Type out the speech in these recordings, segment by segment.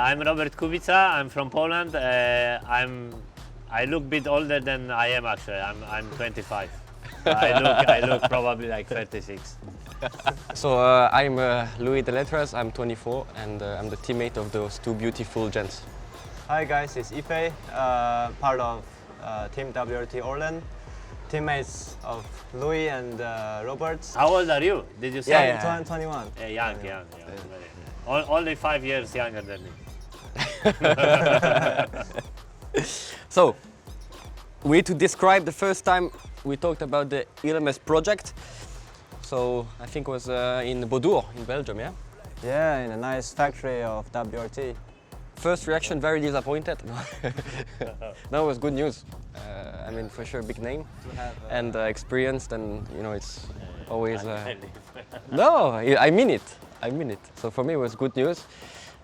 I'm Robert Kubica. I'm from Poland. I look a bit older than I am actually. I'm 25. I look probably like 36. So I'm Louis de Letras, I'm 24 and I'm the teammate of those two beautiful gents. Hi guys, it's Ife, part of Team WRT Orlen, teammates of Louis and Robert. How old are you? Did you say? Yeah. 21. Young. Only 5 years younger than me. So, we to describe the first time we talked about the Elms project. So I think it was in Bordeaux, in Belgium, yeah? Yeah, in a nice factory of WRT. First reaction, very disappointed. No, it was good news. I mean, for sure, big name and experienced, and you know, it's always. No, I mean it. I mean it. So for me, it was good news,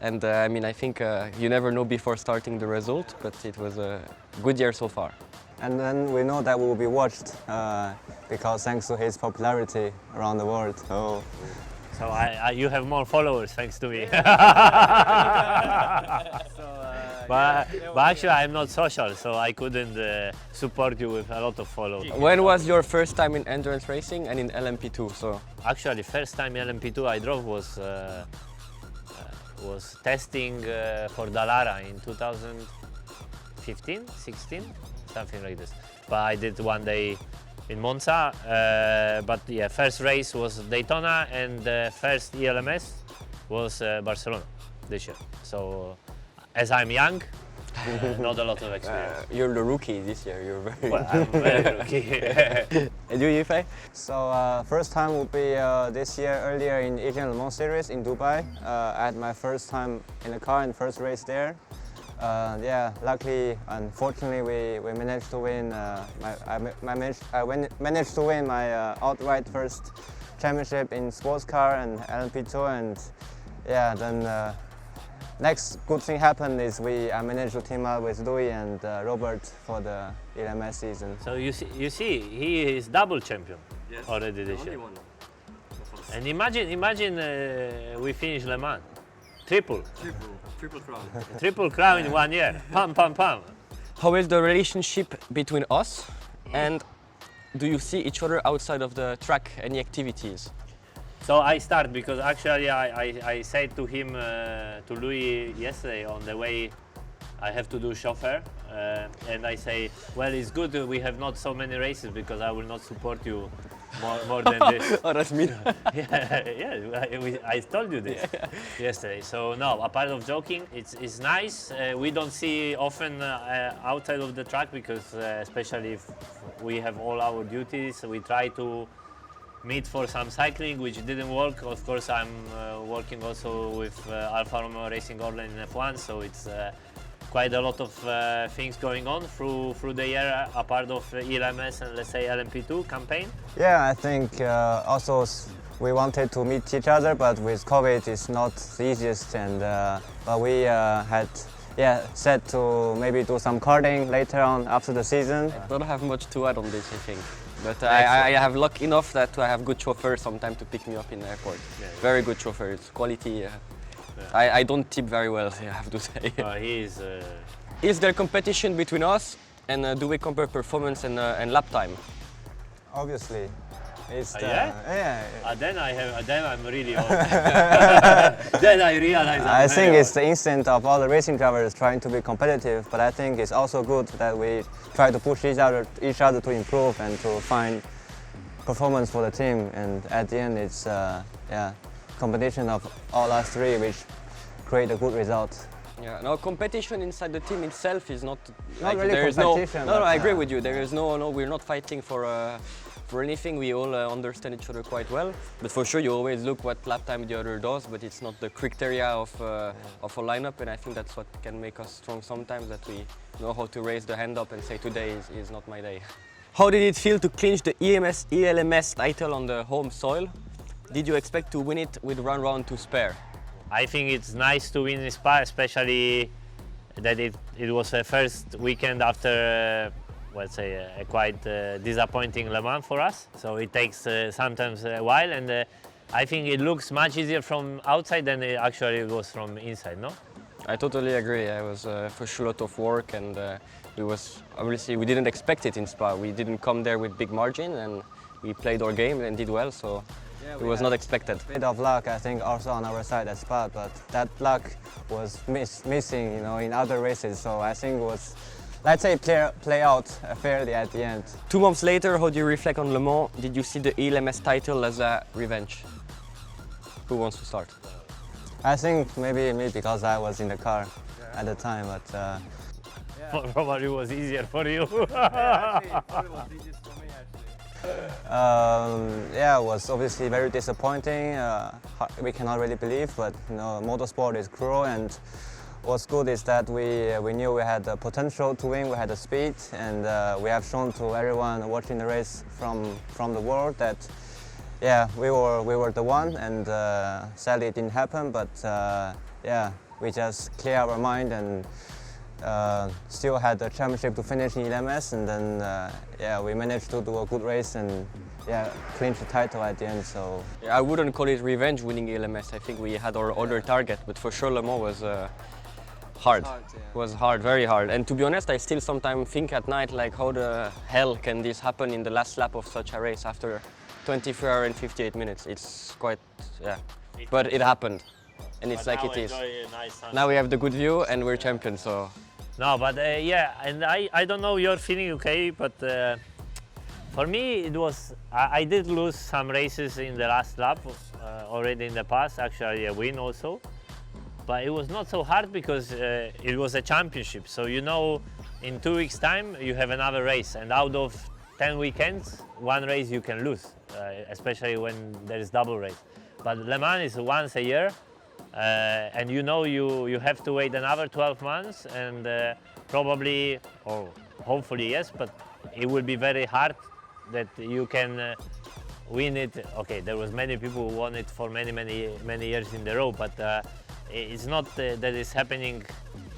and I mean, I think you never know before starting the result, but it was a good year so far. And then we know that we will be watched because thanks to his popularity around the world. So you have more followers thanks to me. But actually I'm not social, so I couldn't support you with a lot of followers. When was your first time in endurance racing and in LMP2? So actually, first time LMP2 I drove was testing for Dallara in 2015, 16, something like this. But I did one day in Monza, but yeah, first race was Daytona and first ELMS was Barcelona this year. So as I'm young, not a lot of experience. you're the rookie this year. You're very. Well, I'm very rookie. And you, Ife? So first time will be this year, earlier in Asian Le Mans Series in Dubai. I had my first time in the car in first race there. Yeah, luckily, unfortunately, we managed to win. I managed to win my outright first championship in sports car and LMP2, and yeah, then next good thing happened is I managed to team up with Louis and Robert for the ELMS season. So you see, he is double champion already this year. And imagine we finish Le Mans, triple crown. Triple crown in 1 year. Pam. How is the relationship between us, and do you see each other outside of the track? Any activities? So I start because actually I said to him, to Louis yesterday on the way, I have to do chauffeur, and I say, well, it's good we have not so many races because I will not support you more than this. Oh, that's me. I told you this yesterday. So no, apart of joking, it's nice. We don't see often outside of the track because especially if we have all our duties, we try to meet for some cycling, which didn't work. Of course, I'm working also with Alfa Romeo Racing Orlen in F1, so it's quite a lot of things going on through the year, apart of ELMS and let's say LMP2 campaign. Yeah, I think also we wanted to meet each other, but with COVID it's not the easiest, and but we had set to maybe do some karting later on after the season. I don't have much to add on this, I think. But I have luck enough that I have good chauffeurs sometimes to pick me up in the airport. Very good chauffeurs, quality. I don't tip very well, I have to say. Is there competition between us, and do we compare performance and lap time? Obviously. It's Then I'm really old. Then I realize I think it's the instinct of all the racing drivers trying to be competitive, but I think it's also good that we try to push each other to improve and to find performance for the team, and at the end it's competition of all us three which create a good result. Yeah, no, competition inside the team itself is not really there is competition. No, I agree with you. There is no, we're not fighting for anything. We all understand each other quite well. But for sure, you always look what lap time the other does, but it's not the criteria of a lineup. And I think that's what can make us strong sometimes, that we know how to raise the hand up and say today is not my day. How did it feel to clinch the ELMS title on the home soil? Did you expect to win it with 1 round to spare? I think it's nice to win in Spa, especially that it was the first weekend after, let's say, a quite disappointing Le Mans for us. So it takes sometimes a while, and I think it looks much easier from outside than it actually was from inside, no? I totally agree. It was for sure a lot of work, and we didn't expect it in Spa. We didn't come there with big margin, and we played our game and did well. So it was not expected. A bit of luck, I think, also on our side at Spa, but that luck was missing, in other races. So I think it was, let's say, play out fairly at the end. 2 months later, how do you reflect on Le Mans? Did you see the ELMS title as a revenge? Who wants to start? I think maybe me because I was in the car at the time, but Probably it was easier for you. Yeah, it was obviously very disappointing. We cannot really believe, but motorsport is cruel, and what's good is that we knew we had the potential to win, we had the speed, and we have shown to everyone watching the race from the world that yeah, we were the one, and sadly it didn't happen, but yeah, we just clear our mind and still had the championship to finish in ELMS, and then yeah, we managed to do a good race and yeah, clinch the title at the end. So I wouldn't call it revenge winning ELMS. I think we had our other target, but for sure Le Mans was hard. It was hard, very hard. And to be honest, I still sometimes think at night, like, how the hell can this happen in the last lap of such a race after 23 hours and 58 minutes? It's quite, yeah. But it happened, and it's like it is. Now we have the good view and we're champions, so. No, but yeah, and I don't know your feeling, okay, but for me it was, I did lose some races in the last lap already in the past, actually a win also, but it was not so hard because it was a championship, so in 2 weeks time you have another race, and out of 10 weekends, 1 race you can lose, especially when there is double race. But Le Mans is once a year, and you have to wait another 12 months, and probably, or hopefully yes, but it will be very hard that you can win it. Okay, there was many people who won it for many years in a row, but it's not that it's happening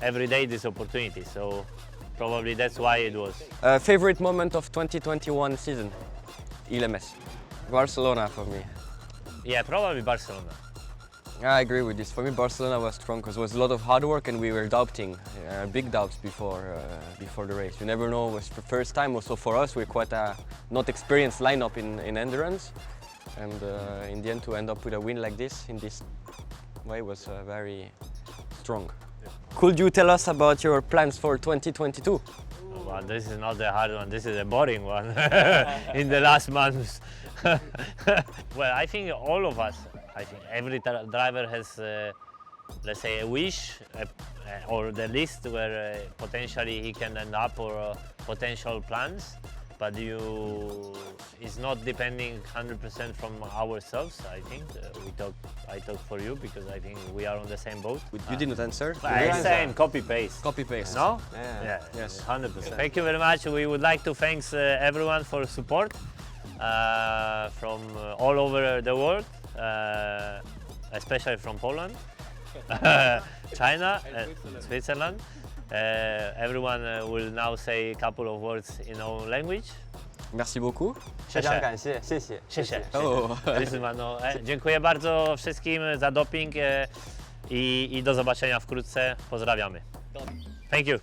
every day, this opportunity. So probably that's why it was. Favorite moment of 2021 season? ELMS. Barcelona for me. Yeah, probably Barcelona. I agree with this. For me, Barcelona was strong because it was a lot of hard work, and we were doubting, big doubts before the race. You never know. It was the first time. Also for us, we're quite a not experienced lineup in endurance, and in the end, to end up with a win like this in this way was very strong. Yeah. Could you tell us about your plans for 2022? Well, this is not a hard one. This is a boring one in the last months. Well, I think all of us. I think every driver has, let's say, a wish or the list where potentially he can end up, or potential plans. But it's not depending 100% from ourselves. I think I talk for you because I think we are on the same boat. You didn't answer. Same copy paste. Copy paste. No? yeah. Yes. 100%. Thank you very much. We would like to thank everyone for support from all over the world. Especially from Poland, China, Switzerland. Everyone will now say a couple of words in our own language. Merci beaucoup. 非常感谢，谢谢。谢谢。 Oh. Dziękuję bardzo wszystkim za doping i do zobaczenia wkrótce. Pozdrawiamy. Thank you.